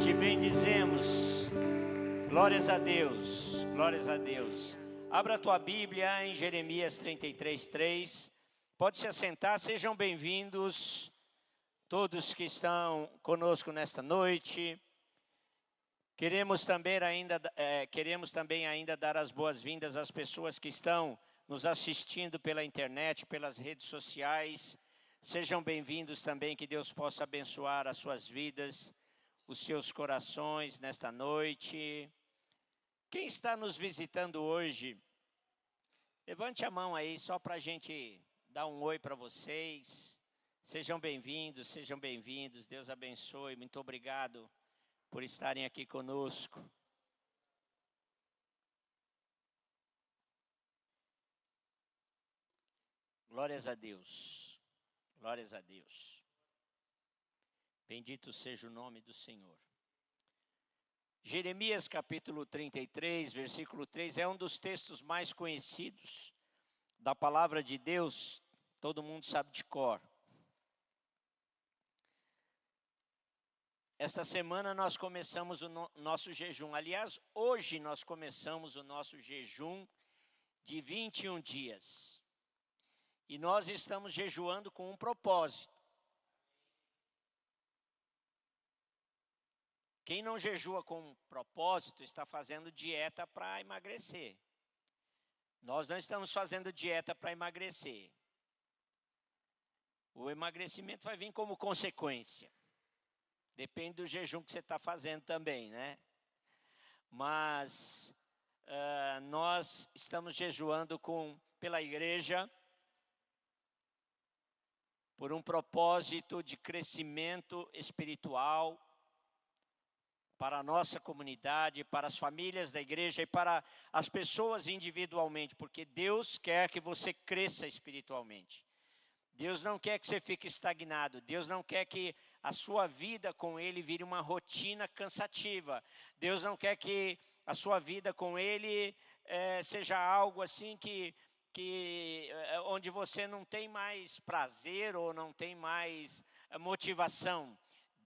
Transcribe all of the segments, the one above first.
Te bendizemos. Glórias a Deus, glórias a Deus. Abra a tua Bíblia em Jeremias 33:3. Pode se assentar, sejam bem-vindos todos que estão conosco nesta noite. Queremos também ainda dar as boas-vindas às pessoas que estão nos assistindo pela internet, pelas redes sociais. Sejam bem-vindos também, que Deus possa abençoar as suas vidas, os seus corações nesta noite. Quem está nos visitando hoje, levante a mão aí só para a gente dar um oi para vocês. Sejam bem-vindos, sejam bem-vindos. Deus abençoe. Muito obrigado por estarem aqui conosco. Glórias a Deus. Glórias a Deus. Bendito seja o nome do Senhor. Jeremias capítulo 33, versículo 3, é um dos textos mais conhecidos da palavra de Deus. Todo mundo sabe de cor. Esta semana nós começamos o nosso jejum. Aliás, hoje nós começamos o nosso jejum de 21 dias. E nós estamos jejuando com um propósito. Quem não jejua com um propósito está fazendo dieta para emagrecer. Nós não estamos fazendo dieta para emagrecer. O emagrecimento vai vir como consequência. Depende do jejum que você está fazendo também, né? Mas nós estamos jejuando pela igreja, por um propósito de crescimento espiritual, para a nossa comunidade, para as famílias da igreja e para as pessoas individualmente, porque Deus quer que você cresça espiritualmente. Deus não quer que você fique estagnado. Deus não quer que a sua vida com Ele vire uma rotina cansativa. Deus não quer que a sua vida com Ele seja algo assim onde você não tem mais prazer ou não tem mais motivação.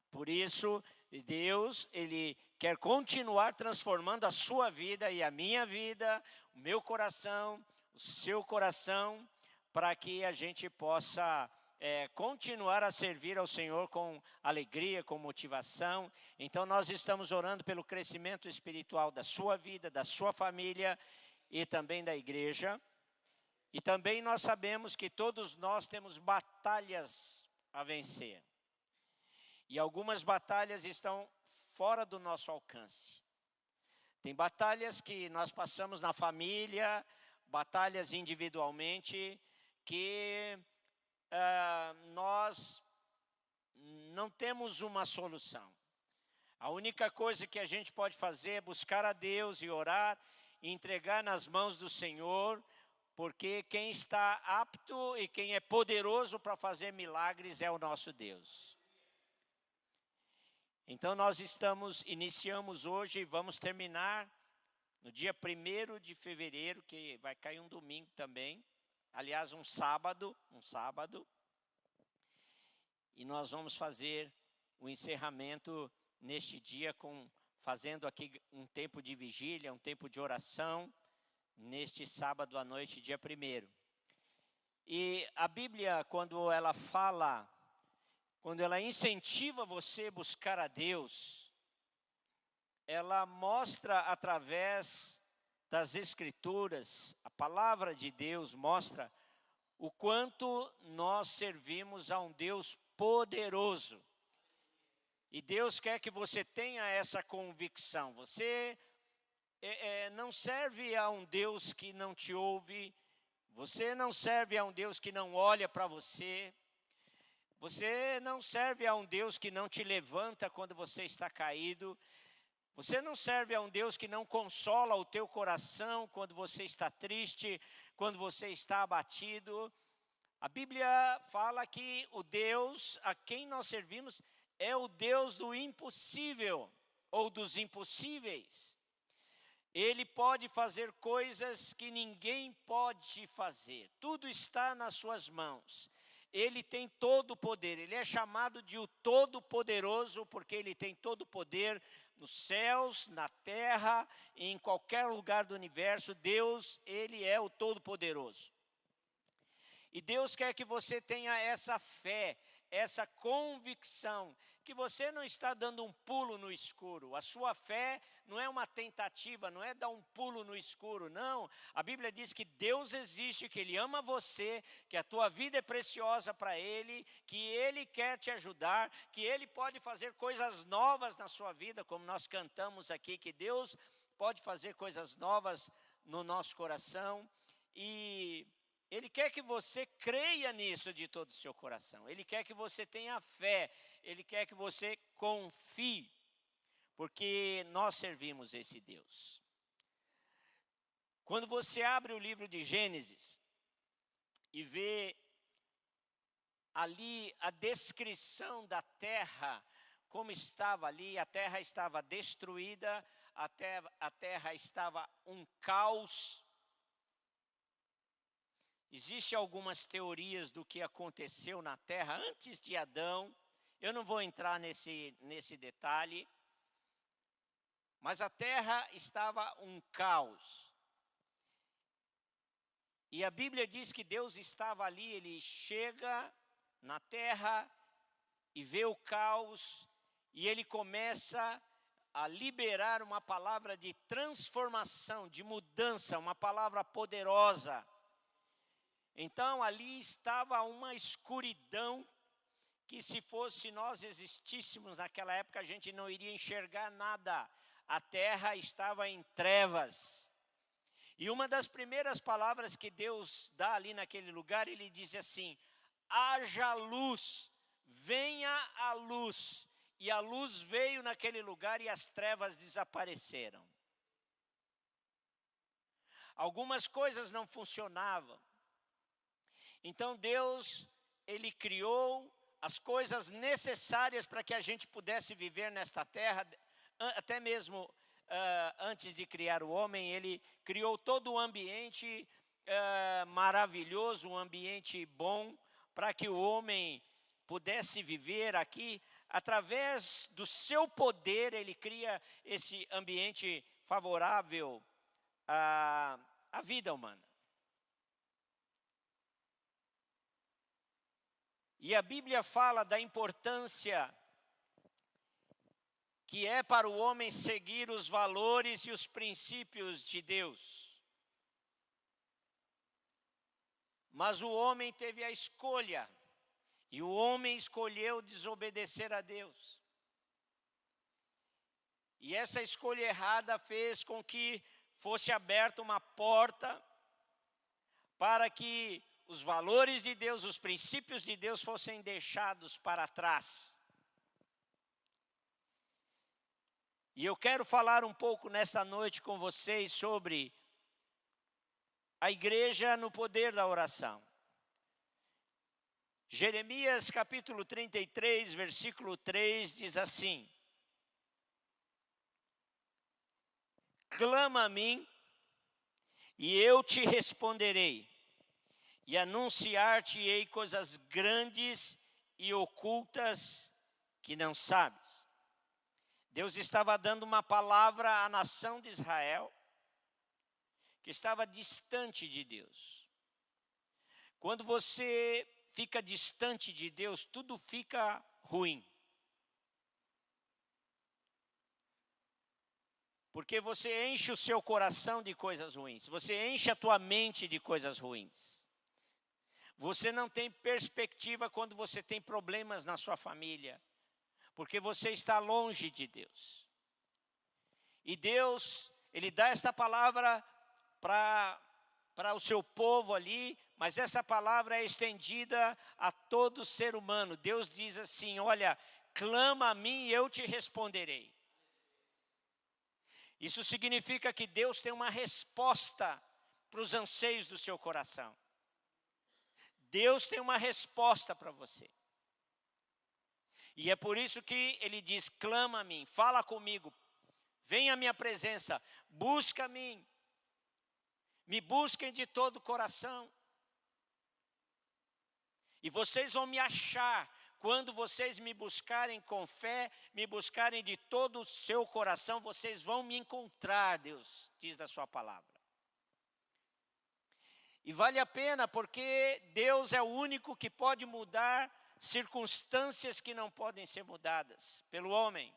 Por isso, Deus, Ele quer continuar transformando a sua vida e a minha vida, o meu coração, o seu coração, para que a gente possa continuar a servir ao Senhor com alegria, com motivação. Então nós estamos orando pelo crescimento espiritual da sua vida, da sua família e também da igreja. E também nós sabemos que todos nós temos batalhas a vencer. E algumas batalhas estão fora do nosso alcance. Tem batalhas que nós passamos na família, batalhas individualmente, que nós não temos uma solução. A única coisa que a gente pode fazer é buscar a Deus e orar e entregar nas mãos do Senhor, porque quem está apto e quem é poderoso para fazer milagres é o nosso Deus. Então nós iniciamos hoje e vamos terminar no dia 1º de fevereiro, que vai cair um domingo também. Aliás, um sábado. E nós vamos fazer o encerramento neste dia, fazendo aqui um tempo de vigília, um tempo de oração, neste sábado à noite, dia 1º. E a Bíblia, quando ela incentiva você a buscar a Deus, ela mostra através das Escrituras, a palavra de Deus mostra o quanto nós servimos a um Deus poderoso. E Deus quer que você tenha essa convicção. Você não serve a um Deus que não te ouve, você não serve a um Deus que não olha para você, você não serve a um Deus que não te levanta quando você está caído. Você não serve a um Deus que não consola o teu coração quando você está triste, quando você está abatido. A Bíblia fala que o Deus a quem nós servimos é o Deus do impossível ou dos impossíveis. Ele pode fazer coisas que ninguém pode fazer. Tudo está nas suas mãos. ele tem todo o poder. Ele é chamado de o Todo-Poderoso, porque ele tem todo o poder nos céus, na terra, em qualquer lugar do universo. Deus, ele é o Todo-Poderoso. E Deus quer que você tenha essa fé, essa convicção, que você não está dando um pulo no escuro. A sua fé não é uma tentativa, não é dar um pulo no escuro, não. A Bíblia diz que Deus existe, que Ele ama você, que a tua vida é preciosa para Ele, que Ele quer te ajudar, que Ele pode fazer coisas novas na sua vida, como nós cantamos aqui, que Deus pode fazer coisas novas no nosso coração. E Ele quer que você creia nisso de todo o seu coração. Ele quer que você tenha fé. Ele quer que você confie. Porque nós servimos esse Deus. Quando você abre o livro de Gênesis e vê ali a descrição da terra, como estava ali, a terra estava destruída, a terra estava um caos. Existem algumas teorias do que aconteceu na terra antes de Adão. Eu não vou entrar nesse detalhe. Mas a terra estava um caos. E a Bíblia diz que Deus estava ali, Ele chega na terra e vê o caos. E Ele começa a liberar uma palavra de transformação, de mudança, uma palavra poderosa. Então ali estava uma escuridão que se nós existíssemos naquela época a gente não iria enxergar nada. A terra estava em trevas. E uma das primeiras palavras que Deus dá ali naquele lugar, Ele diz assim: haja luz, venha a luz. E a luz veio naquele lugar e as trevas desapareceram. Algumas coisas não funcionavam. Então Deus, Ele criou as coisas necessárias para que a gente pudesse viver nesta terra. Até mesmo antes de criar o homem, Ele criou todo o ambiente maravilhoso, um ambiente bom, para que o homem pudesse viver aqui. Através do seu poder, Ele cria esse ambiente favorável à vida humana. E a Bíblia fala da importância que é para o homem seguir os valores e os princípios de Deus. Mas o homem teve a escolha, e o homem escolheu desobedecer a Deus. E essa escolha errada fez com que fosse aberta uma porta para que os valores de Deus, os princípios de Deus fossem deixados para trás. E eu quero falar um pouco nessa noite com vocês sobre a igreja no poder da oração. Jeremias capítulo 33, versículo 3 diz assim: clama a mim, e eu te responderei, e anunciar-te-ei coisas grandes e ocultas que não sabes. Deus estava dando uma palavra à nação de Israel, que estava distante de Deus. Quando você fica distante de Deus, tudo fica ruim. Porque você enche o seu coração de coisas ruins, você enche a tua mente de coisas ruins. Você não tem perspectiva quando você tem problemas na sua família, porque você está longe de Deus. E Deus, Ele dá essa palavra para o seu povo ali, mas essa palavra é estendida a todo ser humano. Deus diz assim: olha, clama a mim e eu te responderei. Isso significa que Deus tem uma resposta para os anseios do seu coração. Deus tem uma resposta para você. E é por isso que Ele diz: clama a mim, fala comigo, vem à minha presença, busca a mim. Me busquem de todo o coração. E vocês vão me achar quando vocês me buscarem com fé, me buscarem de todo o seu coração, vocês vão me encontrar, Deus diz da sua palavra. E vale a pena porque Deus é o único que pode mudar circunstâncias que não podem ser mudadas pelo homem.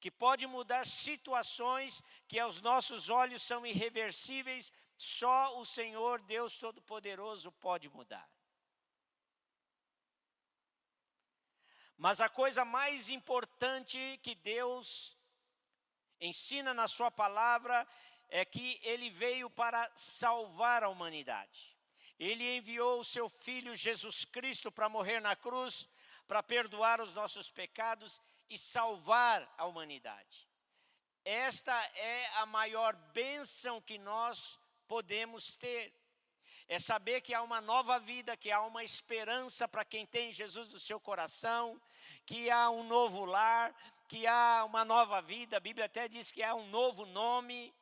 Que pode mudar situações que aos nossos olhos são irreversíveis, só o Senhor Deus Todo-Poderoso pode mudar. Mas a coisa mais importante que Deus ensina na sua palavra é que Ele veio para salvar a humanidade. Ele enviou o seu Filho Jesus Cristo para morrer na cruz, para perdoar os nossos pecados e salvar a humanidade. Esta é a maior bênção que nós podemos ter. É saber que há uma nova vida, que há uma esperança para quem tem Jesus no seu coração, que há um novo lar, que há uma nova vida. A Bíblia até diz que há um novo nome.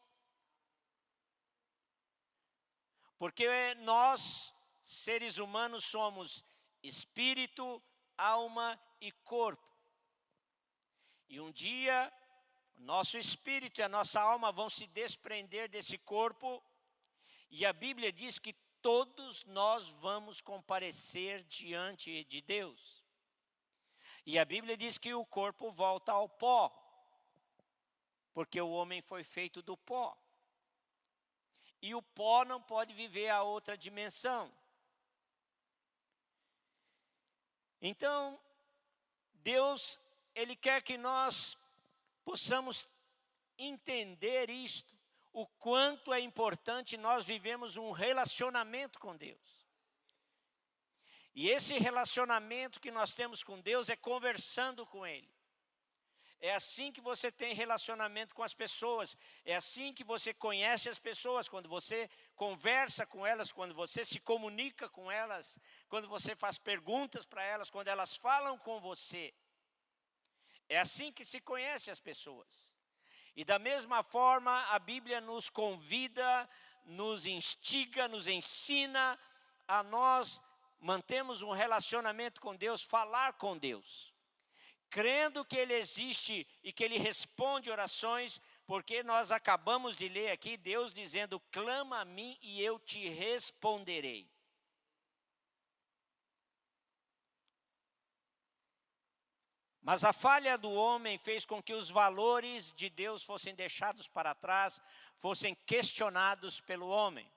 Porque nós, seres humanos, somos espírito, alma e corpo. E um dia, o nosso espírito e a nossa alma vão se desprender desse corpo. E a Bíblia diz que todos nós vamos comparecer diante de Deus. E a Bíblia diz que o corpo volta ao pó, porque o homem foi feito do pó. E o pó não pode viver a outra dimensão. Então, Deus, Ele quer que nós possamos entender isto. O quanto é importante nós vivemos um relacionamento com Deus. E esse relacionamento que nós temos com Deus é conversando com Ele. É assim que você tem relacionamento com as pessoas. É assim que você conhece as pessoas. Quando você conversa com elas, quando você se comunica com elas, quando você faz perguntas para elas, quando elas falam com você. É assim que se conhece as pessoas. E da mesma forma, a Bíblia nos convida, nos instiga, nos ensina a nós mantermos um relacionamento com Deus, falar com Deus. Crendo que Ele existe e que Ele responde orações, porque nós acabamos de ler aqui Deus dizendo, clama a mim e eu te responderei. Mas a falha do homem fez com que os valores de Deus fossem deixados para trás, fossem questionados pelo homem.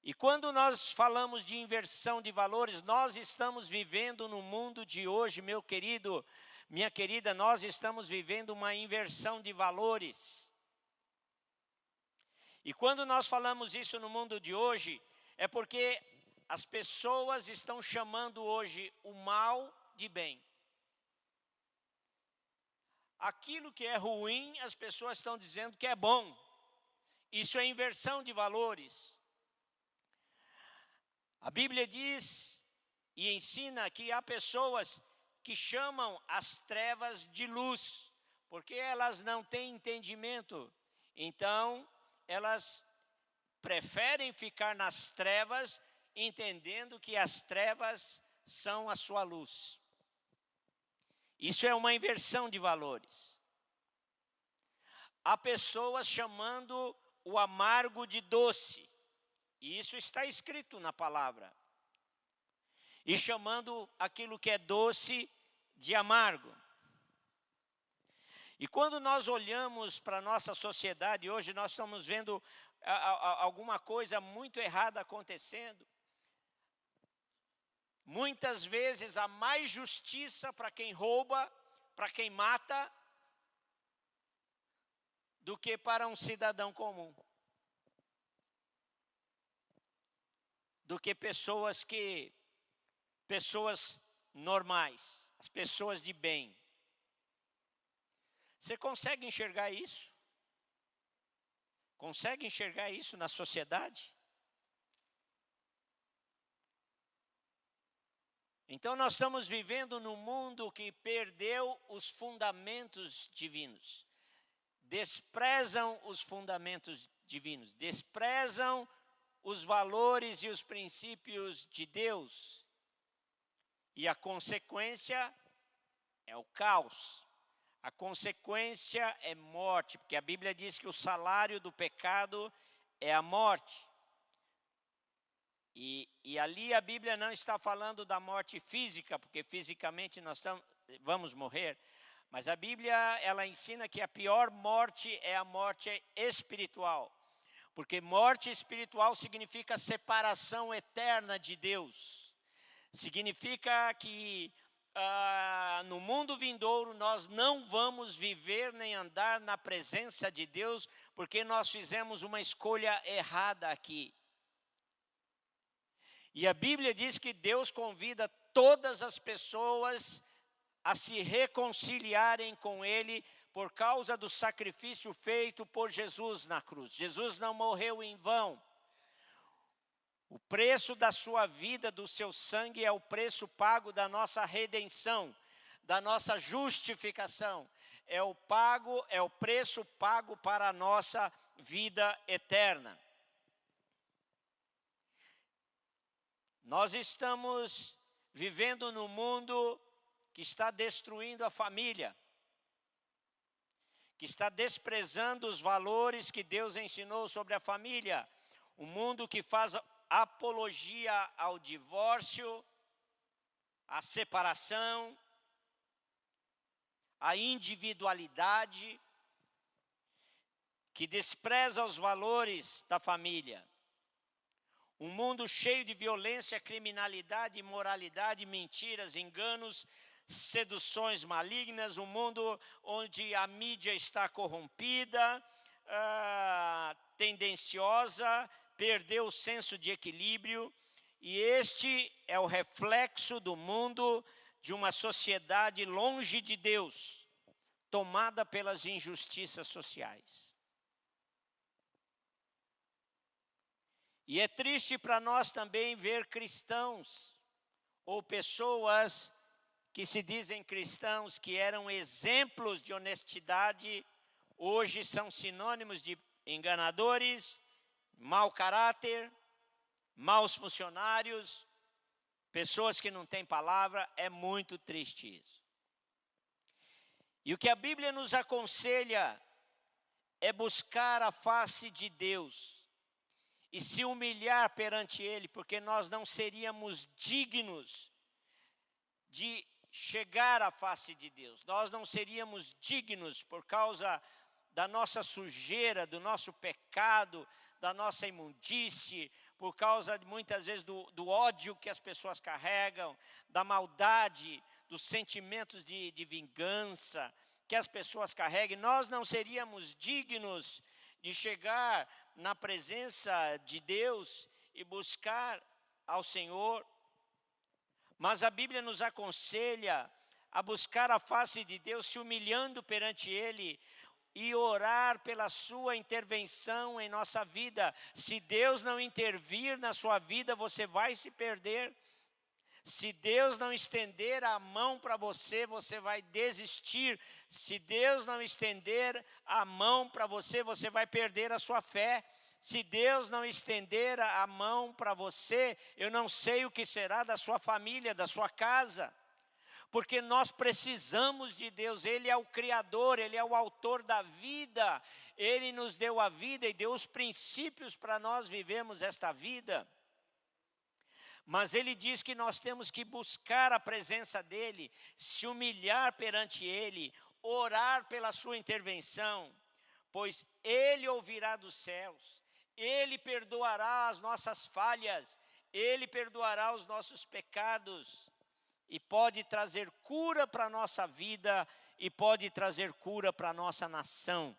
E quando nós falamos de inversão de valores, nós estamos vivendo no mundo de hoje, meu querido, minha querida, nós estamos vivendo uma inversão de valores. E quando nós falamos isso no mundo de hoje, é porque as pessoas estão chamando hoje o mal de bem. Aquilo que é ruim, as pessoas estão dizendo que é bom. Isso é inversão de valores. A Bíblia diz e ensina que há pessoas que chamam as trevas de luz, porque elas não têm entendimento. Então, elas preferem ficar nas trevas, entendendo que as trevas são a sua luz. Isso é uma inversão de valores. Há pessoas chamando o amargo de doce. E isso está escrito na palavra. E chamando aquilo que é doce de amargo. E quando nós olhamos para a nossa sociedade, hoje nós estamos vendo alguma coisa muito errada acontecendo. Muitas vezes há mais justiça para quem rouba, para quem mata, do que para um cidadão comum. Do que pessoas normais, as pessoas de bem. Você consegue enxergar isso? Consegue enxergar isso na sociedade? Então nós estamos vivendo num mundo que perdeu os fundamentos divinos. Desprezam os fundamentos divinos, desprezam os valores e os princípios de Deus. E a consequência é o caos. A consequência é morte, porque a Bíblia diz que o salário do pecado é a morte. E ali a Bíblia não está falando da morte física, porque fisicamente nós vamos morrer. Mas a Bíblia, ela ensina que a pior morte é a morte espiritual. Porque morte espiritual significa separação eterna de Deus. Significa que no mundo vindouro nós não vamos viver nem andar na presença de Deus, porque nós fizemos uma escolha errada aqui. E a Bíblia diz que Deus convida todas as pessoas a se reconciliarem com Ele por causa do sacrifício feito por Jesus na cruz. Jesus não morreu em vão. O preço da sua vida, do seu sangue, é o preço pago da nossa redenção, da nossa justificação. É o preço pago para a nossa vida eterna. Nós estamos vivendo num mundo que está destruindo a família, que está desprezando os valores que Deus ensinou sobre a família. Um mundo que faz apologia ao divórcio, à separação, à individualidade, que despreza os valores da família. Um mundo cheio de violência, criminalidade, imoralidade, mentiras, enganos, seduções malignas. Um mundo onde a mídia está corrompida, tendenciosa, perdeu o senso de equilíbrio, e este é o reflexo do mundo de uma sociedade longe de Deus, tomada pelas injustiças sociais. E é triste para nós também ver cristãos, ou pessoas que se dizem cristãos, que eram exemplos de honestidade, hoje são sinônimos de enganadores, mau caráter, maus funcionários, pessoas que não têm palavra. É muito triste isso. E o que a Bíblia nos aconselha é buscar a face de Deus e se humilhar perante Ele, porque nós não seríamos dignos de chegar à face de Deus. Nós não seríamos dignos por causa da nossa sujeira, do nosso pecado, da nossa imundície, por causa muitas vezes do ódio que as pessoas carregam, da maldade, dos sentimentos de vingança que as pessoas carregam. Nós não seríamos dignos de chegar na presença de Deus e buscar ao Senhor. Mas a Bíblia nos aconselha a buscar a face de Deus, se humilhando perante Ele, e orar pela sua intervenção em nossa vida. Se Deus não intervir na sua vida, você vai se perder. Se Deus não estender a mão para você, você vai desistir. Se Deus não estender a mão para você, você vai perder a sua fé. Se Deus não estender a mão para você, eu não sei o que será da sua família, da sua casa. Porque nós precisamos de Deus. Ele é o Criador, Ele é o autor da vida. Ele nos deu a vida e deu os princípios para nós vivermos esta vida. Mas Ele diz que nós temos que buscar a presença dEle, se humilhar perante Ele, orar pela sua intervenção, pois Ele ouvirá dos céus, Ele perdoará as nossas falhas, Ele perdoará os nossos pecados, e pode trazer cura para a nossa vida, e pode trazer cura para a nossa nação.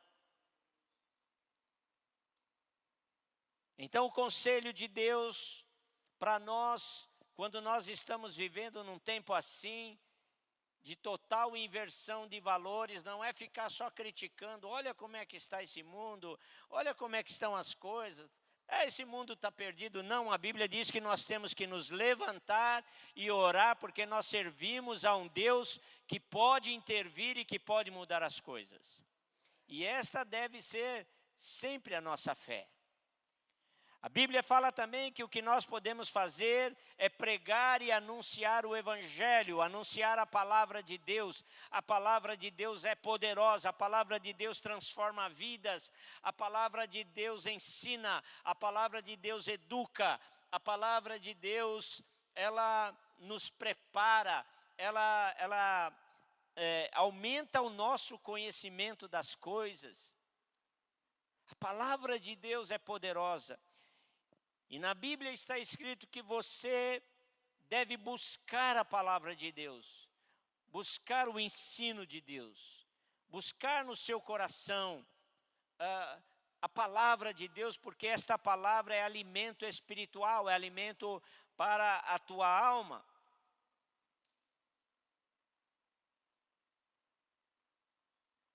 Então o conselho de Deus para nós, quando nós estamos vivendo num tempo assim, de total inversão de valores, não é ficar só criticando, olha como é que está esse mundo, olha como é que estão as coisas, esse mundo está perdido. Não, a Bíblia diz que nós temos que nos levantar e orar, porque nós servimos a um Deus que pode intervir e que pode mudar as coisas. E esta deve ser sempre a nossa fé. A Bíblia fala também que o que nós podemos fazer é pregar e anunciar o Evangelho, anunciar a palavra de Deus. A palavra de Deus é poderosa, a palavra de Deus transforma vidas, a palavra de Deus ensina, a palavra de Deus educa, a palavra de Deus, ela nos prepara, ela aumenta o nosso conhecimento das coisas. A palavra de Deus é poderosa. E na Bíblia está escrito que você deve buscar a palavra de Deus, buscar o ensino de Deus, buscar no seu coração a palavra de Deus, porque esta palavra é alimento espiritual, é alimento para a tua alma.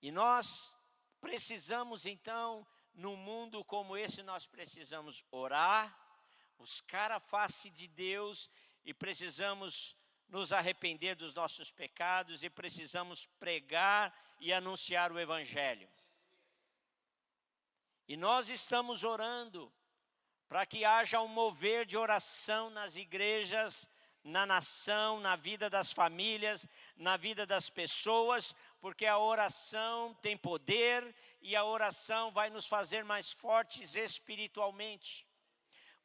E nós precisamos então, num mundo como esse, nós precisamos orar, buscar a face de Deus e precisamos nos arrepender dos nossos pecados e precisamos pregar e anunciar o Evangelho. E nós estamos orando para que haja um mover de oração nas igrejas, na nação, na vida das famílias, na vida das pessoas, porque a oração tem poder e a oração vai nos fazer mais fortes espiritualmente.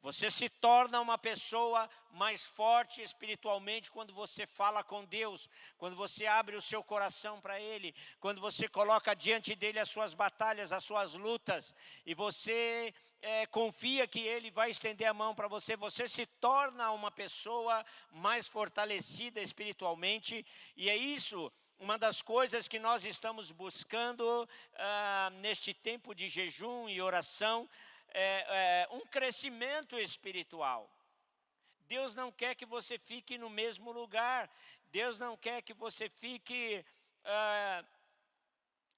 Você se torna uma pessoa mais forte espiritualmente quando você fala com Deus, quando você abre o seu coração para Ele, quando você coloca diante dEle as suas batalhas, as suas lutas, e você confia que Ele vai estender a mão para você, você se torna uma pessoa mais fortalecida espiritualmente, e é isso. Uma das coisas que nós estamos buscando neste tempo de jejum e oração, um crescimento espiritual. Deus não quer que você fique no mesmo lugar. Deus não quer que você fique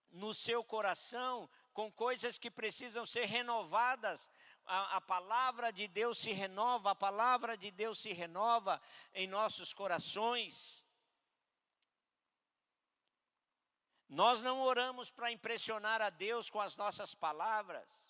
no seu coração com coisas que precisam ser renovadas. A palavra de Deus se renova, a palavra de Deus se renova em nossos corações. Nós não oramos para impressionar a Deus com as nossas palavras.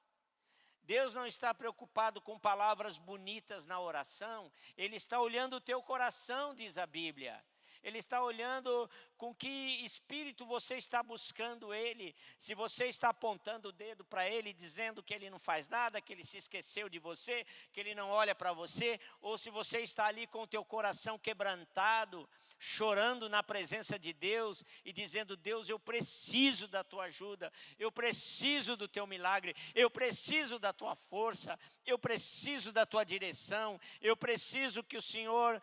Deus não está preocupado com palavras bonitas na oração, Ele está olhando o teu coração, diz a Bíblia. Ele está olhando com que espírito você está buscando Ele. Se você está apontando o dedo para Ele, dizendo que Ele não faz nada, que Ele se esqueceu de você, que Ele não olha para você, ou se você está ali com o teu coração quebrantado, chorando na presença de Deus e dizendo: Deus, eu preciso da tua ajuda, eu preciso do teu milagre, eu preciso da tua força, eu preciso da tua direção, eu preciso que o Senhor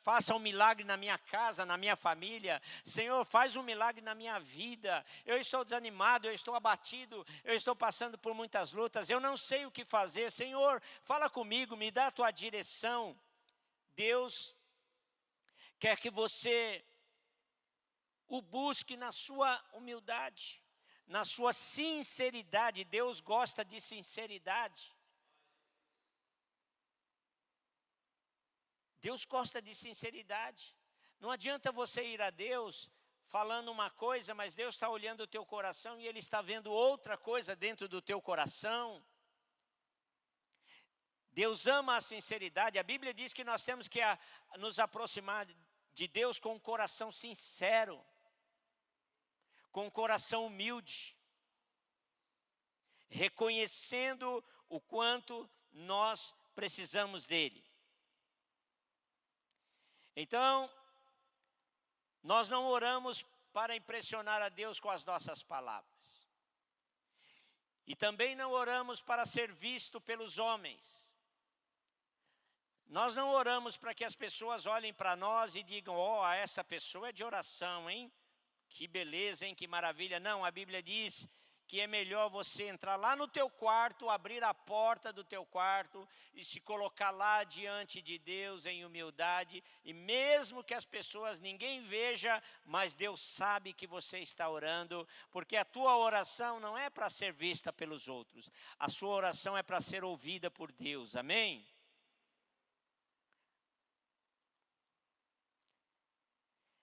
faça um milagre na minha casa, na minha família. Senhor, faz um milagre na minha vida. Eu estou desanimado, eu estou abatido, eu estou passando por muitas lutas, eu não sei o que fazer. Senhor, fala comigo, me dá a tua direção. Deus quer que você o busque na sua humildade, na sua sinceridade. Deus gosta de sinceridade. Deus gosta de sinceridade. Não adianta você ir a Deus falando uma coisa, mas Deus está olhando o teu coração e Ele está vendo outra coisa dentro do teu coração. Deus ama a sinceridade. A Bíblia diz que nós temos que nos aproximar de Deus com um coração sincero, com um coração humilde, reconhecendo o quanto nós precisamos dEle. Então, nós não oramos para impressionar a Deus com as nossas palavras. E também não oramos para ser visto pelos homens. Nós não oramos para que as pessoas olhem para nós e digam: ó, essa pessoa é de oração, hein? Que beleza, hein? Que maravilha. Não, a Bíblia diz que é melhor você entrar lá no teu quarto, abrir a porta do teu quarto e se colocar lá diante de Deus em humildade. E mesmo que as pessoas, ninguém veja, mas Deus sabe que você está orando, porque a tua oração não é para ser vista pelos outros. A sua oração é para ser ouvida por Deus, amém?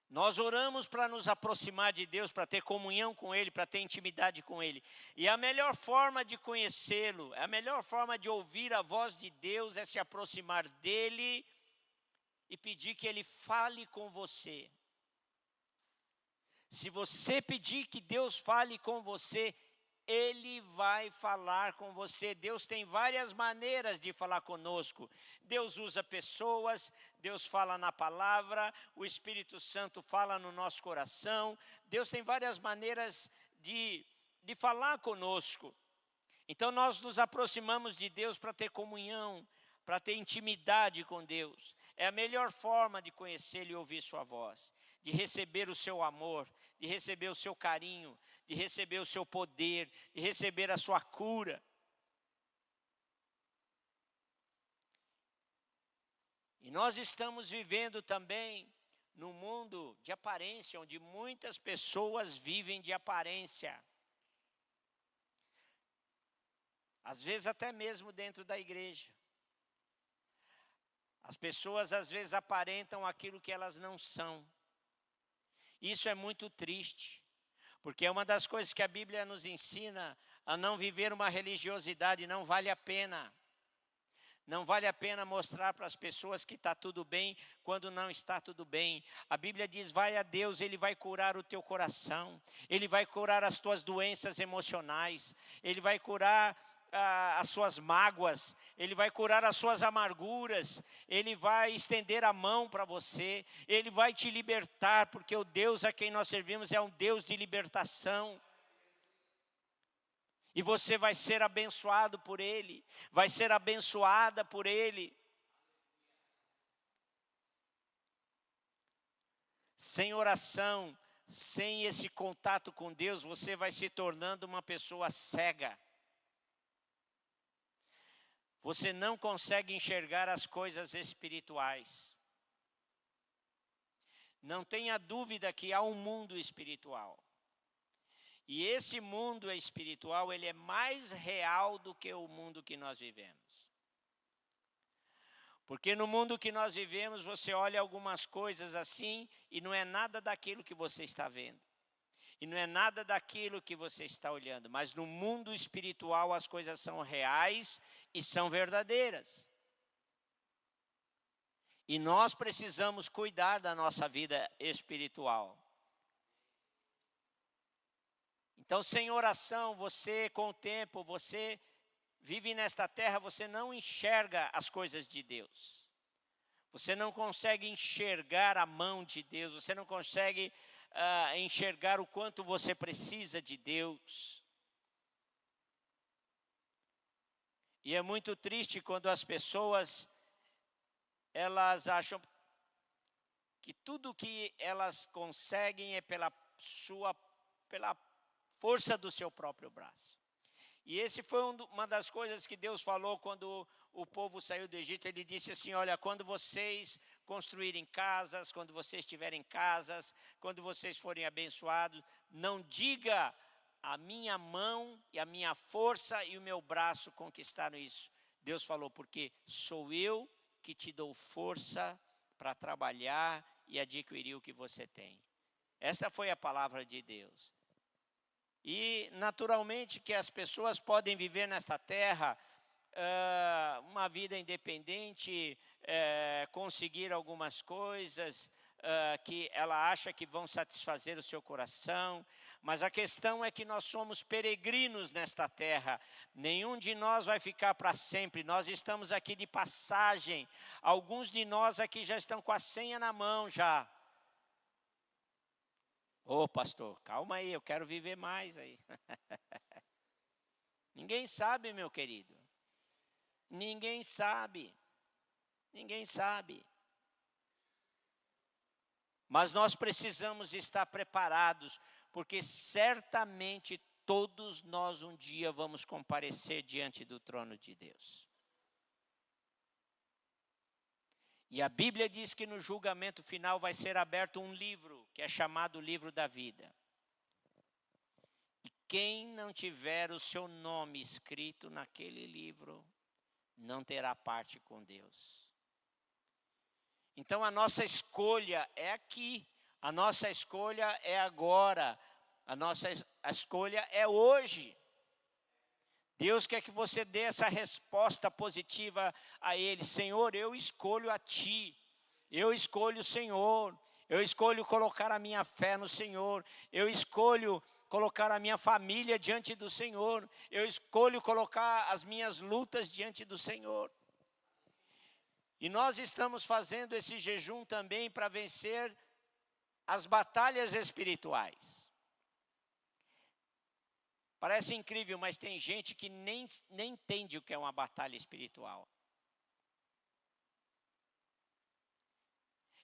Nós oramos para nos aproximar de Deus, para ter comunhão com Ele, para ter intimidade com Ele. E a melhor forma de conhecê-lo, a melhor forma de ouvir a voz de Deus é se aproximar dEle e pedir que Ele fale com você. Se você pedir que Deus fale com você, Ele vai falar com você. Deus tem várias maneiras de falar conosco. Deus usa pessoas, Deus fala na palavra, o Espírito Santo fala no nosso coração. Deus tem várias maneiras de falar conosco. Então nós nos aproximamos de Deus para ter comunhão, para ter intimidade com Deus. É a melhor forma de conhecê-lo e ouvir sua voz, de receber o seu amor, de receber o seu carinho, de receber o seu poder, de receber a sua cura. E nós estamos vivendo também num mundo de aparência, onde muitas pessoas vivem de aparência. Às vezes até mesmo dentro da igreja. As pessoas às vezes aparentam aquilo que elas não são. Isso é muito triste, porque é uma das coisas que a Bíblia nos ensina a não viver uma religiosidade. Não vale a pena. Não vale a pena mostrar para as pessoas que está tudo bem, quando não está tudo bem. A Bíblia diz, vai a Deus, Ele vai curar o teu coração. Ele vai curar as tuas doenças emocionais. Ele vai curar as suas mágoas. Ele vai curar as suas amarguras. Ele vai estender a mão para você. Ele vai te libertar, porque o Deus a quem nós servimos é um Deus de libertação. E você vai ser abençoado por Ele, vai ser abençoada por Ele. Sem oração, sem esse contato com Deus, você vai se tornando uma pessoa cega. Você não consegue enxergar as coisas espirituais. Não tenha dúvida que há um mundo espiritual. E esse mundo espiritual, ele é mais real do que o mundo que nós vivemos. Porque no mundo que nós vivemos, você olha algumas coisas assim e não é nada daquilo que você está vendo. E não é nada daquilo que você está olhando. Mas no mundo espiritual as coisas são reais e são verdadeiras. E nós precisamos cuidar da nossa vida espiritual. Então, sem oração, você com o tempo, você vive nesta terra, você não enxerga as coisas de Deus. Você não consegue enxergar a mão de Deus, você não consegue enxergar o quanto você precisa de Deus. E é muito triste quando as pessoas, elas acham que tudo que elas conseguem é pela força do seu próprio braço. E esse foi uma das coisas que Deus falou quando o povo saiu do Egito. Ele disse assim, olha, quando vocês construírem casas, quando vocês tiverem casas, quando vocês forem abençoados, não diga a minha mão e a minha força e o meu braço conquistaram isso. Deus falou, porque sou eu que te dou força para trabalhar e adquirir o que você tem. Essa foi a palavra de Deus. E naturalmente que as pessoas podem viver nesta terra uma vida independente, conseguir algumas coisas que ela acha que vão satisfazer o seu coração, mas a questão é que nós somos peregrinos nesta terra, nenhum de nós vai ficar para sempre, nós estamos aqui de passagem, alguns de nós aqui já estão com a senha na mão já. Ô pastor, calma aí, eu quero viver mais aí. Ninguém sabe, meu querido. Ninguém sabe. Ninguém sabe. Mas nós precisamos estar preparados, porque certamente todos nós um dia vamos comparecer diante do trono de Deus. E a Bíblia diz que no julgamento final vai ser aberto um livro, que é chamado Livro da Vida. E quem não tiver o seu nome escrito naquele livro, não terá parte com Deus. Então a nossa escolha é aqui, A nossa escolha é agora. A escolha é hoje. Deus quer que você dê essa resposta positiva a Ele. Senhor, eu escolho a Ti. Eu escolho o Senhor. Eu escolho colocar a minha fé no Senhor. Eu escolho colocar a minha família diante do Senhor. Eu escolho colocar as minhas lutas diante do Senhor. E nós estamos fazendo esse jejum também para vencer as batalhas espirituais. Parece incrível, mas tem gente que nem entende o que é uma batalha espiritual.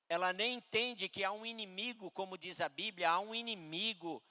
Ela nem entende que há um inimigo, como diz a Bíblia, há um inimigo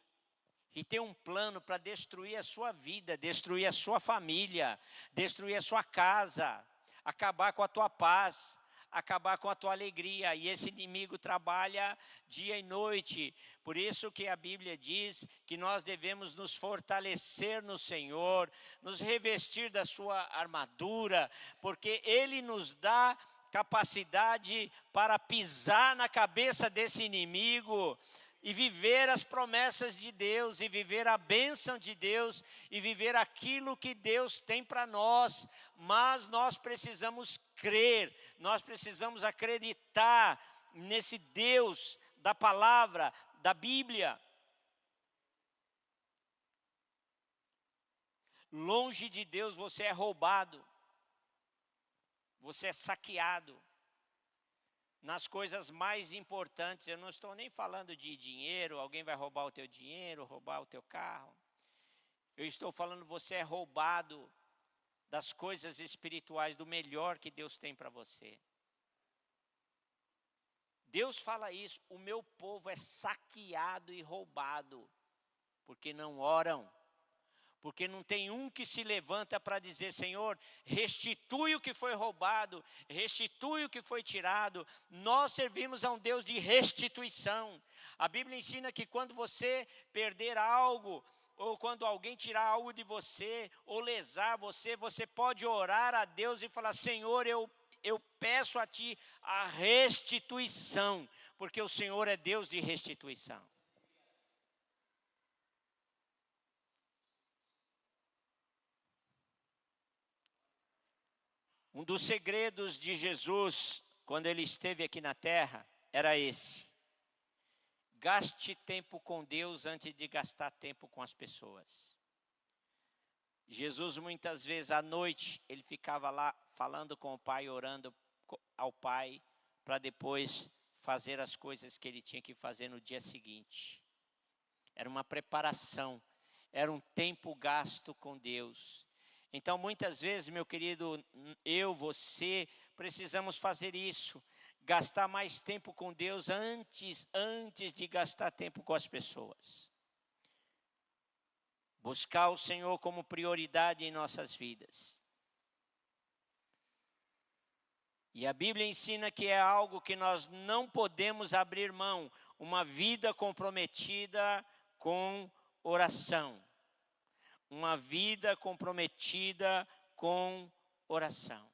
que tem um plano para destruir a sua vida, destruir a sua família, destruir a sua casa, acabar com a tua paz, acabar com a tua alegria. E esse inimigo trabalha dia e noite. Por isso que a Bíblia diz que nós devemos nos fortalecer no Senhor, nos revestir da sua armadura, porque Ele nos dá capacidade para pisar na cabeça desse inimigo e viver as promessas de Deus, e viver a bênção de Deus, e viver aquilo que Deus tem para nós. Mas nós precisamos crer, nós precisamos acreditar nesse Deus da palavra, da Bíblia. Longe de Deus você é roubado, você é saqueado. Nas coisas mais importantes, eu não estou nem falando de dinheiro, alguém vai roubar o teu dinheiro, roubar o teu carro. Eu estou falando, você é roubado das coisas espirituais, do melhor que Deus tem para você. Deus fala isso, o meu povo é saqueado e roubado, porque não oram. Porque não tem um que se levanta para dizer, Senhor, restitui o que foi roubado, restitui o que foi tirado. Nós servimos a um Deus de restituição. A Bíblia ensina que quando você perder algo, ou quando alguém tirar algo de você, ou lesar você, você pode orar a Deus e falar, Senhor, eu peço a Ti a restituição, porque o Senhor é Deus de restituição. Um dos segredos de Jesus, quando Ele esteve aqui na terra, era esse: gaste tempo com Deus antes de gastar tempo com as pessoas. Jesus muitas vezes à noite, Ele ficava lá falando com o Pai, orando ao Pai, para depois fazer as coisas que Ele tinha que fazer no dia seguinte. Era uma preparação, era um tempo gasto com Deus. Então, muitas vezes, meu querido, eu, você, precisamos fazer isso. Gastar mais tempo com Deus antes de gastar tempo com as pessoas. Buscar o Senhor como prioridade em nossas vidas. E a Bíblia ensina que é algo que nós não podemos abrir mão. Uma vida comprometida com oração. Uma vida comprometida com oração.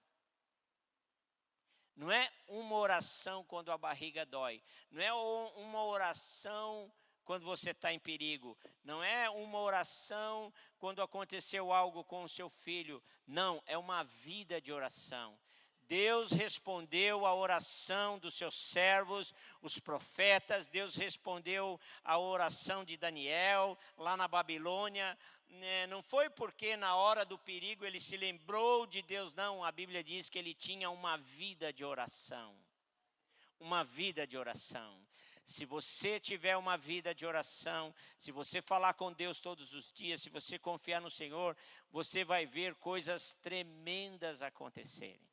Não é uma oração quando a barriga dói. Não é uma oração quando você está em perigo. Não é uma oração quando aconteceu algo com o seu filho. Não, é uma vida de oração. Deus respondeu à oração dos seus servos, os profetas. Deus respondeu à oração de Daniel, lá na Babilônia. Não foi porque na hora do perigo ele se lembrou de Deus, não. A Bíblia diz que ele tinha uma vida de oração. Uma vida de oração. Se você tiver uma vida de oração, se você falar com Deus todos os dias, se você confiar no Senhor, você vai ver coisas tremendas acontecerem.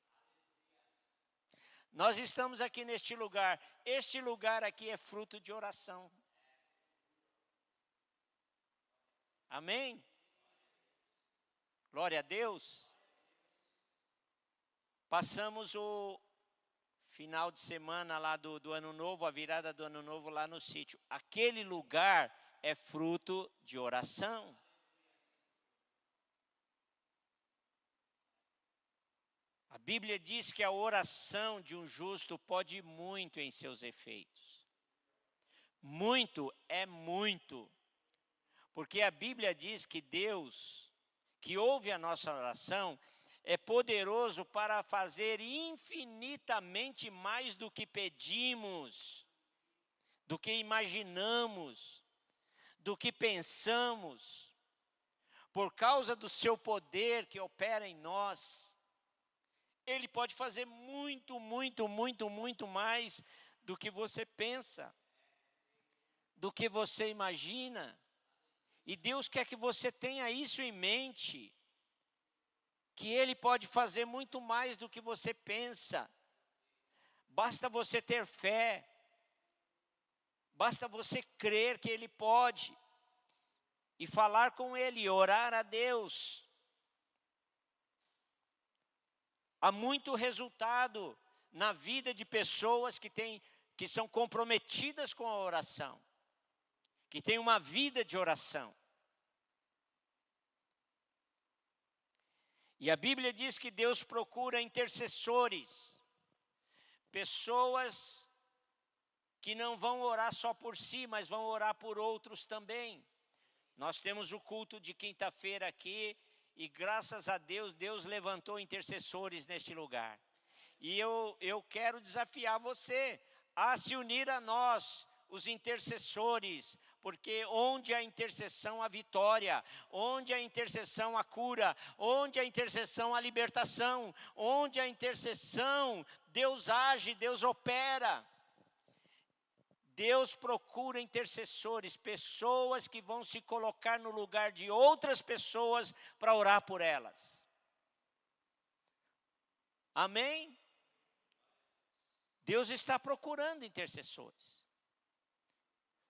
Nós estamos aqui neste lugar. Este lugar aqui é fruto de oração. Amém? Glória a Deus. Passamos o final de semana lá do Ano Novo, a virada do Ano Novo lá no sítio. Aquele lugar é fruto de oração. A Bíblia diz que a oração de um justo pode muito em seus efeitos. Muito é muito. Porque a Bíblia diz que Deus, que ouve a nossa oração, é poderoso para fazer infinitamente mais do que pedimos, do que imaginamos, do que pensamos. Por causa do seu poder que opera em nós, Ele pode fazer muito, muito, muito, muito mais do que você pensa, do que você imagina. E Deus quer que você tenha isso em mente, que Ele pode fazer muito mais do que você pensa. Basta você ter fé, basta você crer que Ele pode, e falar com Ele, orar a Deus. Há muito resultado na vida de pessoas que são comprometidas com a oração, que têm uma vida de oração. E a Bíblia diz que Deus procura intercessores, pessoas que não vão orar só por si, mas vão orar por outros também. Nós temos o culto de quinta-feira aqui, e graças a Deus, Deus levantou intercessores neste lugar. E eu quero desafiar você a se unir a nós, os intercessores, porque onde a intercessão há vitória, onde a intercessão há cura, onde a intercessão há libertação, onde a intercessão, Deus age, Deus opera. Deus procura intercessores, pessoas que vão se colocar no lugar de outras pessoas para orar por elas. Amém? Deus está procurando intercessores.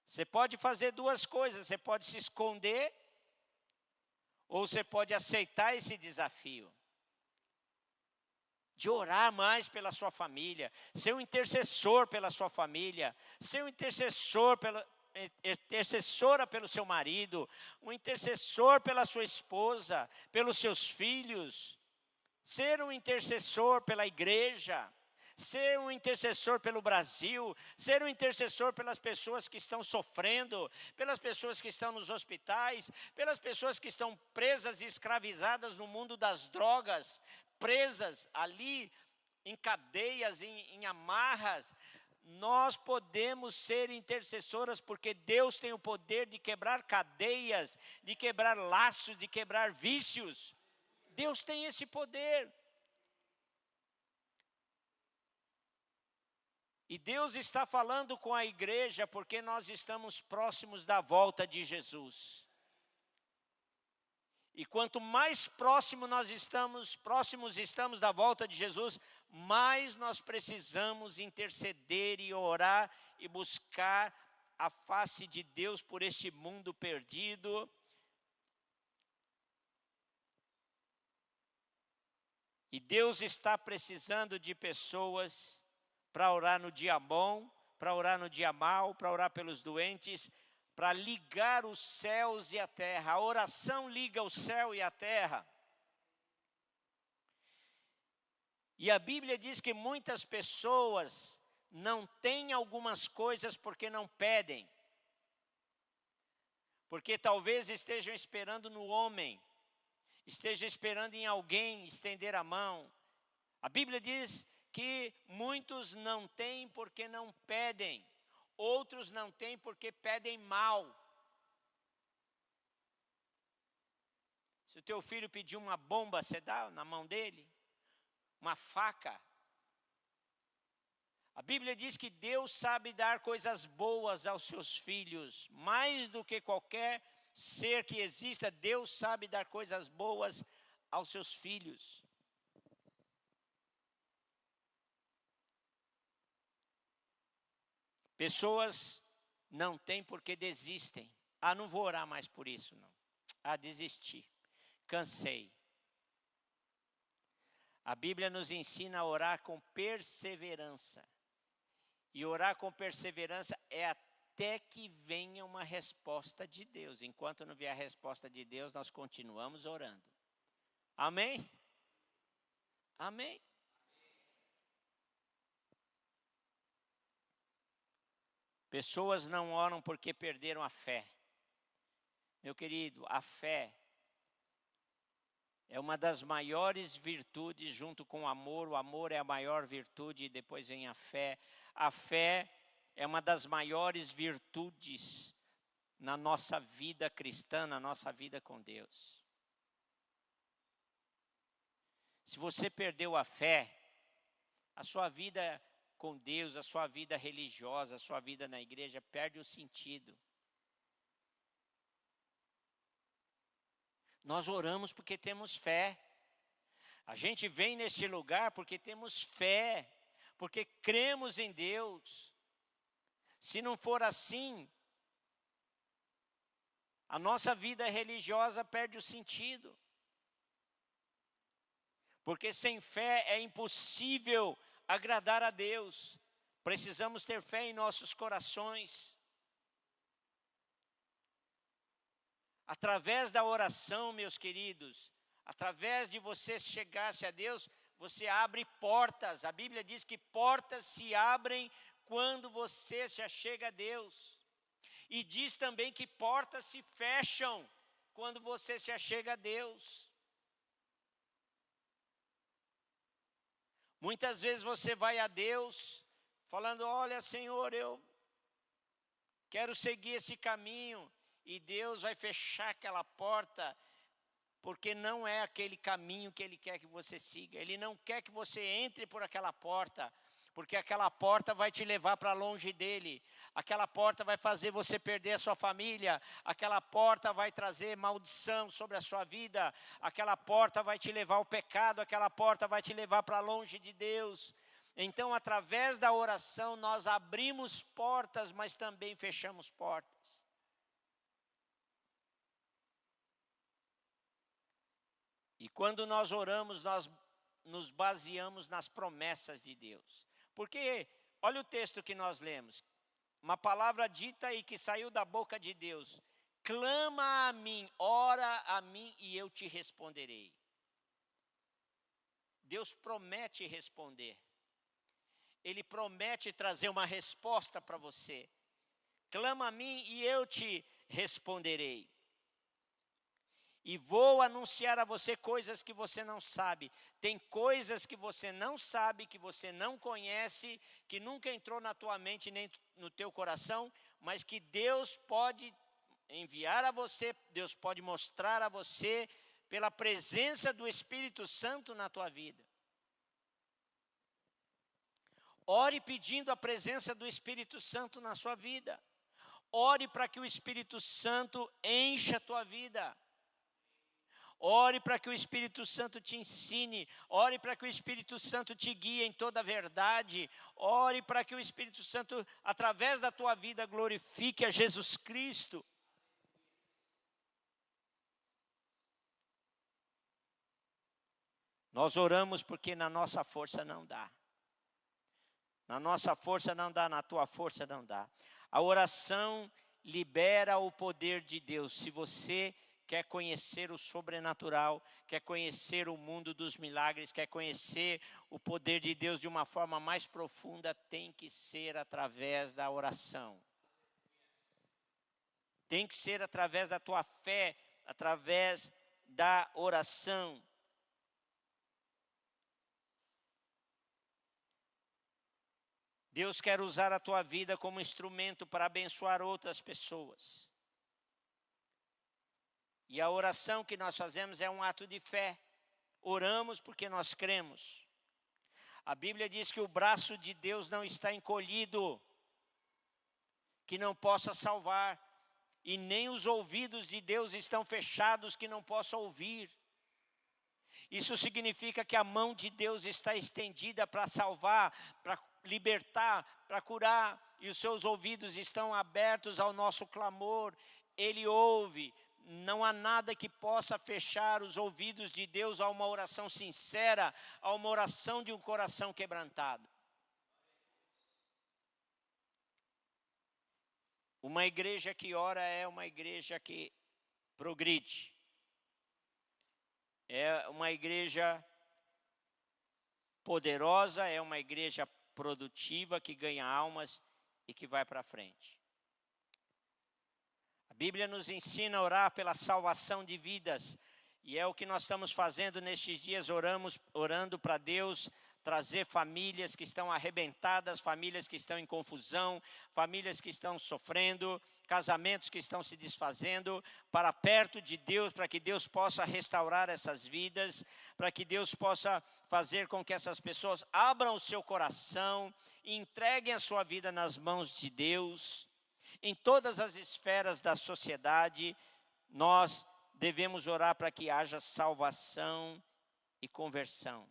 Você pode fazer duas coisas, você pode se esconder, ou você pode aceitar esse desafio de orar mais pela sua família, ser um intercessor pela sua família, ser um intercessora pelo seu marido, um intercessor pela sua esposa, pelos seus filhos, ser um intercessor pela igreja, ser um intercessor pelo Brasil, ser um intercessor pelas pessoas que estão sofrendo, pelas pessoas que estão nos hospitais, pelas pessoas que estão presas e escravizadas no mundo das drogas, presas ali em cadeias, em amarras. Nós podemos ser intercessoras porque Deus tem o poder de quebrar cadeias, de quebrar laços, de quebrar vícios. Deus tem esse poder. E Deus está falando com a igreja porque nós estamos próximos da volta de Jesus. E quanto mais próximos estamos da volta de Jesus, mais nós precisamos interceder e orar e buscar a face de Deus por este mundo perdido. E Deus está precisando de pessoas para orar no dia bom, para orar no dia mau, para orar pelos doentes, para ligar os céus e a terra. A oração liga o céu e a terra. E a Bíblia diz que muitas pessoas não têm algumas coisas porque não pedem. Porque talvez estejam esperando no homem, estejam esperando em alguém estender a mão. A Bíblia diz que muitos não têm porque não pedem, outros não têm porque pedem mal. Se o teu filho pedir uma bomba, você dá na mão dele? Uma faca? A Bíblia diz que Deus sabe dar coisas boas aos seus filhos, mais do que qualquer ser que exista. Deus sabe dar coisas boas aos seus filhos. Pessoas não têm porque desistem. Ah, não vou orar mais por isso, não. Ah, desisti. Cansei. A Bíblia nos ensina a orar com perseverança. E orar com perseverança é até que venha uma resposta de Deus. Enquanto não vier a resposta de Deus, nós continuamos orando. Amém? Amém? Pessoas não oram porque perderam a fé. Meu querido, a fé é uma das maiores virtudes junto com o amor é a maior virtude e depois vem a fé. A fé é uma das maiores virtudes na nossa vida cristã, na nossa vida com Deus. Se você perdeu a fé, a sua vida com Deus, a sua vida religiosa, a sua vida na igreja perde o sentido. Nós oramos porque temos fé. A gente vem neste lugar porque temos fé, porque cremos em Deus. Se não for assim, a nossa vida religiosa perde o sentido. Porque sem fé é impossível agradar a Deus. Precisamos ter fé em nossos corações. Através da oração, meus queridos, através de você chegar-se a Deus, você abre portas. A Bíblia diz que portas se abrem quando você se achega a Deus. E diz também que portas se fecham quando você se achega a Deus. Muitas vezes você vai a Deus falando: olha, Senhor, eu quero seguir esse caminho. E Deus vai fechar aquela porta, porque não é aquele caminho que Ele quer que você siga. Ele não quer que você entre por aquela porta, porque aquela porta vai te levar para longe dEle. Aquela porta vai fazer você perder a sua família. Aquela porta vai trazer maldição sobre a sua vida. Aquela porta vai te levar ao pecado. Aquela porta vai te levar para longe de Deus. Então, através da oração, nós abrimos portas, mas também fechamos portas. E quando nós oramos, nós nos baseamos nas promessas de Deus. Porque, olha o texto que nós lemos. Uma palavra dita e que saiu da boca de Deus. Clama a mim, ora a mim e eu te responderei. Deus promete responder. Ele promete trazer uma resposta para você. Clama a mim e eu te responderei. E vou anunciar a você coisas que você não sabe. Tem coisas que você não sabe, que você não conhece, que nunca entrou na tua mente nem no teu coração, mas que Deus pode enviar a você, Deus pode mostrar a você, pela presença do Espírito Santo na tua vida. Ore pedindo a presença do Espírito Santo na sua vida. Ore para que o Espírito Santo encha a tua vida. Ore para que o Espírito Santo te ensine. Ore para que o Espírito Santo te guie em toda a verdade. Ore para que o Espírito Santo, através da tua vida, glorifique a Jesus Cristo. Nós oramos porque na nossa força não dá. Na nossa força não dá, na tua força não dá. A oração libera o poder de Deus. Se você quer conhecer o sobrenatural, quer conhecer o mundo dos milagres, quer conhecer o poder de Deus de uma forma mais profunda, tem que ser através da oração. Tem que ser através da tua fé, através da oração. Deus quer usar a tua vida como instrumento para abençoar outras pessoas. E a oração que nós fazemos é um ato de fé. Oramos porque nós cremos. A Bíblia diz que o braço de Deus não está encolhido, que não possa salvar. E nem os ouvidos de Deus estão fechados, que não possa ouvir. Isso significa que a mão de Deus está estendida para salvar, para libertar, para curar. E os seus ouvidos estão abertos ao nosso clamor. Ele ouve. Não há nada que possa fechar os ouvidos de Deus a uma oração sincera, a uma oração de um coração quebrantado. Uma igreja que ora é uma igreja que progride. É uma igreja poderosa, é uma igreja produtiva que ganha almas e que vai para frente. A Bíblia nos ensina a orar pela salvação de vidas. E é o que nós estamos fazendo nestes dias, orando para Deus trazer famílias que estão arrebentadas, famílias que estão em confusão, famílias que estão sofrendo, casamentos que estão se desfazendo, para perto de Deus, para que Deus possa restaurar essas vidas, para que Deus possa fazer com que essas pessoas abram o seu coração, e entreguem a sua vida nas mãos de Deus. Em todas as esferas da sociedade, nós devemos orar para que haja salvação e conversão.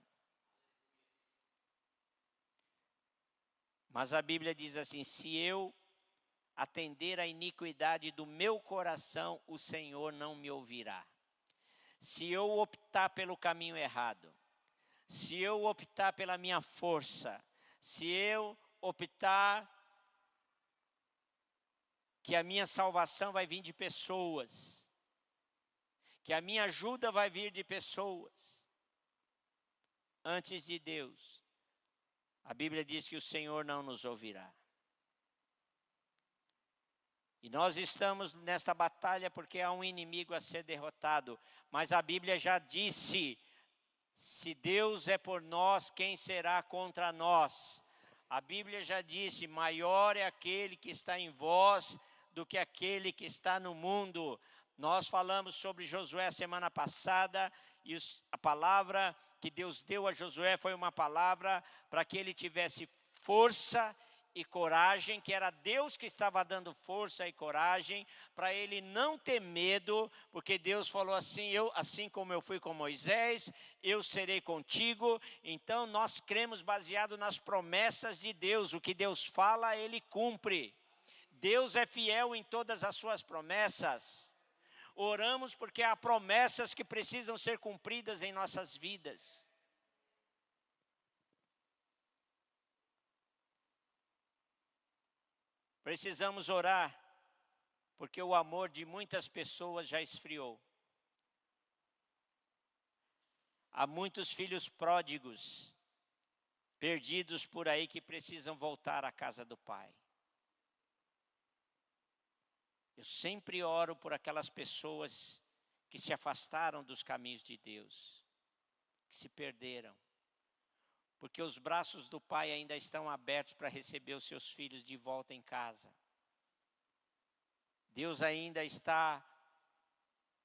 Mas a Bíblia diz assim: se eu atender à iniquidade do meu coração, o Senhor não me ouvirá. Se eu optar pelo caminho errado, se eu optar pela minha força, se eu optar que a minha salvação vai vir de pessoas, que a minha ajuda vai vir de pessoas, antes de Deus, a Bíblia diz que o Senhor não nos ouvirá. E nós estamos nesta batalha porque há um inimigo a ser derrotado. Mas a Bíblia já disse: se Deus é por nós, quem será contra nós? A Bíblia já disse: maior é aquele que está em vós do que aquele que está no mundo. Nós falamos sobre Josué semana passada, e a palavra que Deus deu a Josué foi uma palavra para que ele tivesse força e coragem, que era Deus que estava dando força e coragem, para ele não ter medo, porque Deus falou assim: assim como eu fui com Moisés, eu serei contigo. Então nós cremos baseado nas promessas de Deus, o que Deus fala, Ele cumpre. Deus é fiel em todas as suas promessas. Oramos porque há promessas que precisam ser cumpridas em nossas vidas. Precisamos orar, porque o amor de muitas pessoas já esfriou. Há muitos filhos pródigos, perdidos por aí, que precisam voltar à casa do Pai. Eu sempre oro por aquelas pessoas que se afastaram dos caminhos de Deus, que se perderam, porque os braços do Pai ainda estão abertos para receber os seus filhos de volta em casa. Deus ainda está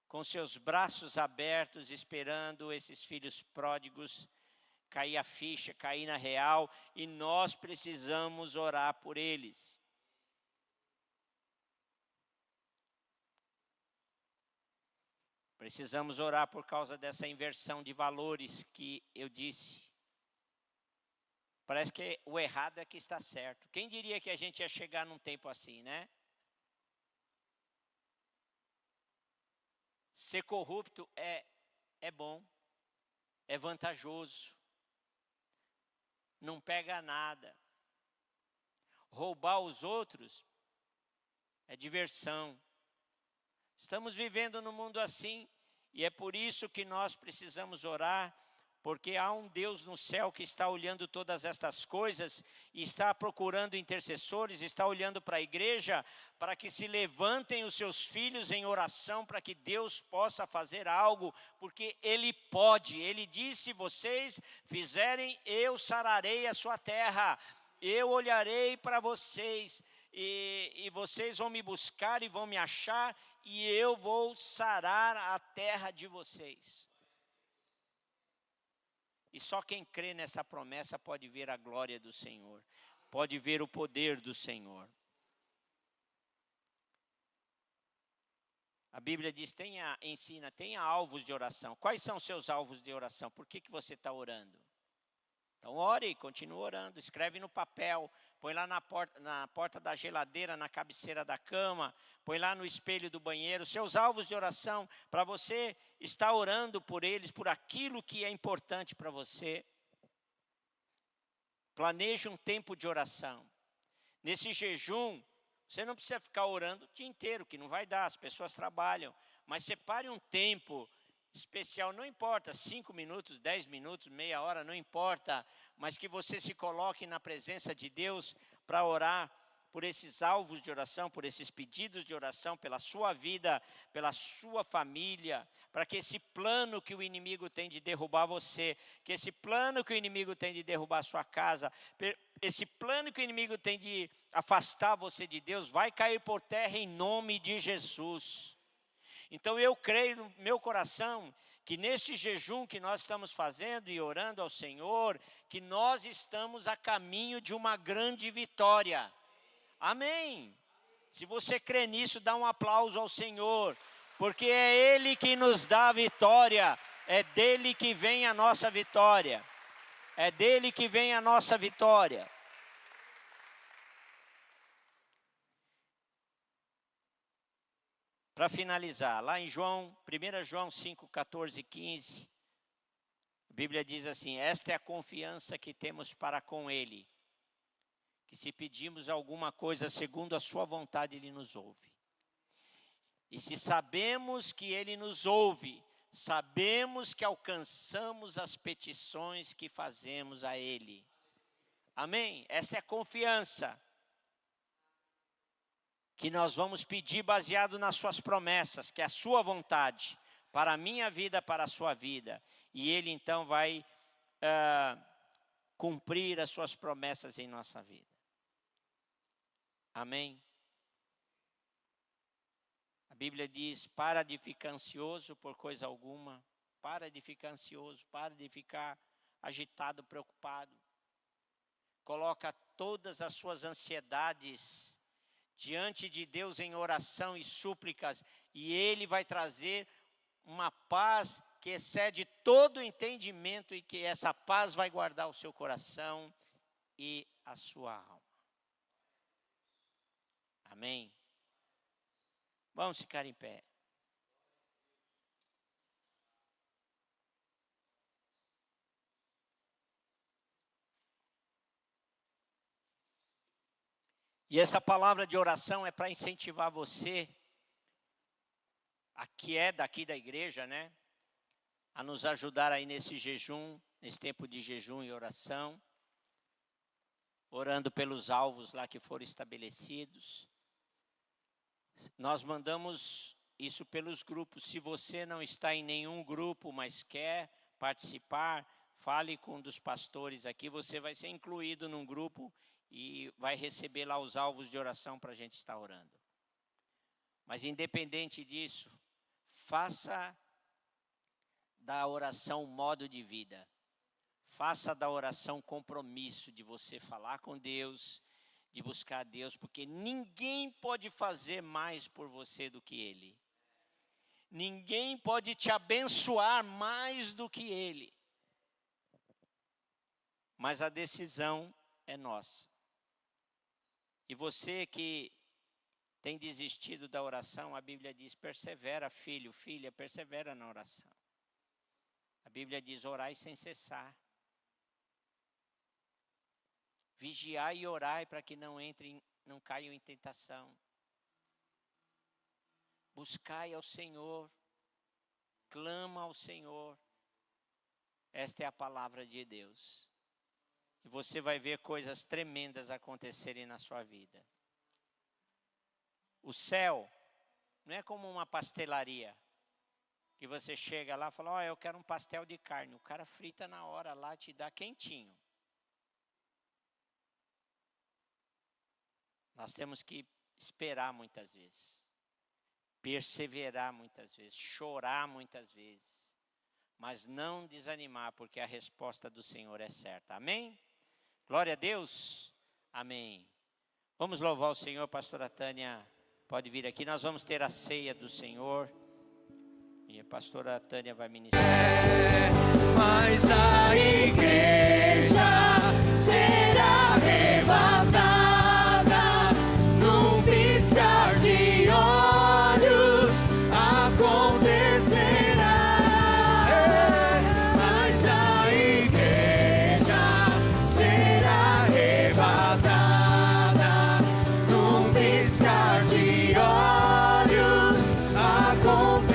com seus braços abertos, esperando esses filhos pródigos cair a ficha, cair na real, e nós precisamos orar por eles. Precisamos orar por causa dessa inversão de valores que eu disse. Parece que o errado é que está certo. Quem diria que a gente ia chegar num tempo assim, né? Ser corrupto é bom, é vantajoso, não pega nada. Roubar os outros é diversão. Estamos vivendo num mundo assim, e é por isso que nós precisamos orar, porque há um Deus no céu que está olhando todas estas coisas, e está procurando intercessores, está olhando para a igreja, para que se levantem os seus filhos em oração, para que Deus possa fazer algo, porque Ele pode. Ele disse: se vocês fizerem, eu sararei a sua terra, eu olharei para vocês, e vocês vão me buscar e vão me achar, e eu vou sarar a terra de vocês. E só quem crê nessa promessa pode ver a glória do Senhor, pode ver o poder do Senhor. A Bíblia diz: tenha alvos de oração. Quais são os seus alvos de oração? Por que você está orando? Então ore, continue orando, escreve no papel, põe lá na porta da geladeira, na cabeceira da cama, põe lá no espelho do banheiro, seus alvos de oração, para você estar orando por eles, por aquilo que é importante para você. Planeje um tempo de oração. Nesse jejum, você não precisa ficar orando o dia inteiro, que não vai dar, as pessoas trabalham, mas separe um tempo especial, não importa, 5 minutos, 10 minutos, meia hora, não importa, mas que você se coloque na presença de Deus para orar por esses alvos de oração, por esses pedidos de oração, pela sua vida, pela sua família, para que esse plano que o inimigo tem de derrubar você, que esse plano que o inimigo tem de derrubar a sua casa, esse plano que o inimigo tem de afastar você de Deus, vai cair por terra em nome de Jesus. Então eu creio no meu coração que neste jejum que nós estamos fazendo e orando ao Senhor, que nós estamos a caminho de uma grande vitória. Amém. Se você crê nisso, dá um aplauso ao Senhor, porque é Ele que nos dá a vitória, é dele que vem a nossa vitória, é dele que vem a nossa vitória. Para finalizar, lá em 1 João 5, 14 e 15, a Bíblia diz assim: esta é a confiança que temos para com Ele, que se pedimos alguma coisa segundo a sua vontade, Ele nos ouve. E se sabemos que Ele nos ouve, sabemos que alcançamos as petições que fazemos a Ele. Amém? Essa é a confiança que nós vamos pedir baseado nas suas promessas, que é a sua vontade, para a minha vida, para a sua vida. E Ele então vai cumprir as suas promessas em nossa vida. Amém? A Bíblia diz: para de ficar ansioso por coisa alguma, para de ficar ansioso, para de ficar agitado, preocupado. Coloca todas as suas ansiedades diante de Deus em oração e súplicas, e Ele vai trazer uma paz que excede todo o entendimento, e que essa paz vai guardar o seu coração e a sua alma. Amém? Vamos ficar em pé. E essa palavra de oração é para incentivar você, a que é daqui da igreja, né? A nos ajudar aí nesse jejum, nesse tempo de jejum e oração, orando pelos alvos lá que foram estabelecidos. Nós mandamos isso pelos grupos. Se você não está em nenhum grupo, mas quer participar, fale com um dos pastores aqui, você vai ser incluído num grupo e vai receber lá os alvos de oração para a gente estar orando. Mas independente disso, faça da oração modo de vida. Faça da oração compromisso de você falar com Deus, de buscar a Deus, porque ninguém pode fazer mais por você do que Ele. Ninguém pode te abençoar mais do que Ele. Mas a decisão é nossa. E você que tem desistido da oração, a Bíblia diz: persevera, filho, filha, persevera na oração. A Bíblia diz: orai sem cessar. Vigiai e orai para que não caiam em tentação. Buscai ao Senhor, clama ao Senhor. Esta é a palavra de Deus. E você vai ver coisas tremendas acontecerem na sua vida. O céu não é como uma pastelaria, que você chega lá e fala: ó, eu quero um pastel de carne. O cara frita na hora lá, te dá quentinho. Nós temos que esperar muitas vezes, perseverar muitas vezes, chorar muitas vezes, mas não desanimar, porque a resposta do Senhor é certa. Amém? Glória a Deus. Amém. Vamos louvar o Senhor. Pastora Tânia pode vir aqui. Nós vamos ter a ceia do Senhor. E a pastora Tânia vai ministrar. Mas a igreja será arrebatada num piscar de olhos. Acontecerá. Mas a igreja será arrebatada num piscar de olhos. Acontecerá.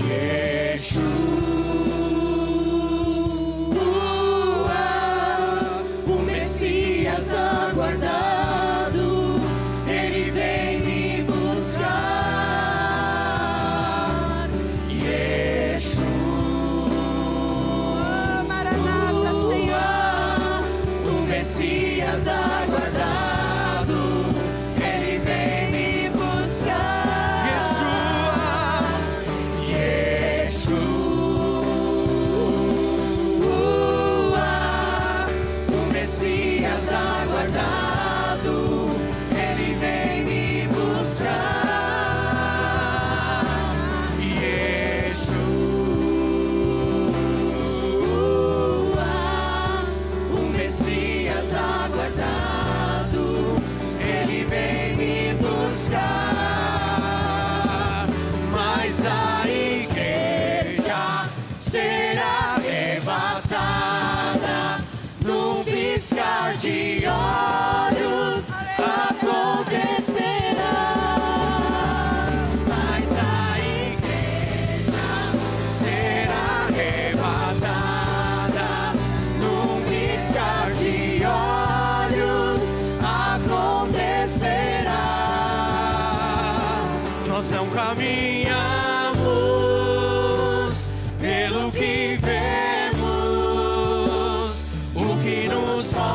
Yeshua. de olhos acontecerá. Mas a igreja será arrebatada num piscar de olhos acontecerá. Nós não caminhamos pelo que vemos, o que nos move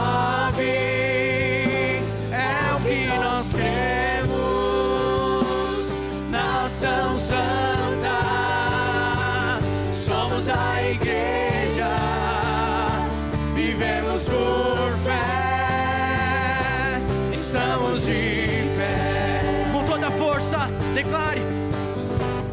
é o que nós temos. Nação Santa, somos a igreja, vivemos por fé, estamos de pé. Com toda a força, declare.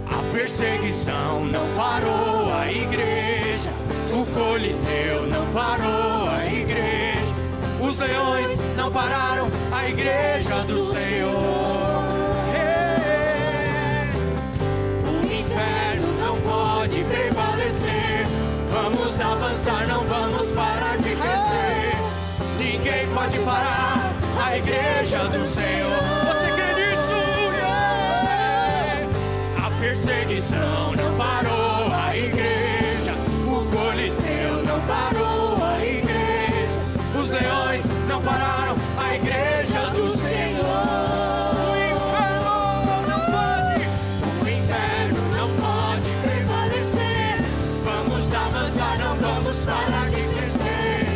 A perseguição não parou a igreja, o Coliseu não parou a igreja, os leões não pararam a igreja do Senhor. O inferno não pode prevalecer, vamos avançar, não vamos parar de crescer. Ninguém pode parar a igreja do Senhor. Você crê nisso? A perseguição não parou a igreja, o Coliseu não parou a igreja, os leões não pararam a igreja do Senhor. O inferno não pode prevalecer, vamos avançar, não vamos parar de crescer.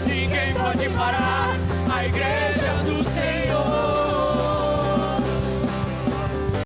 Ninguém pode parar a igreja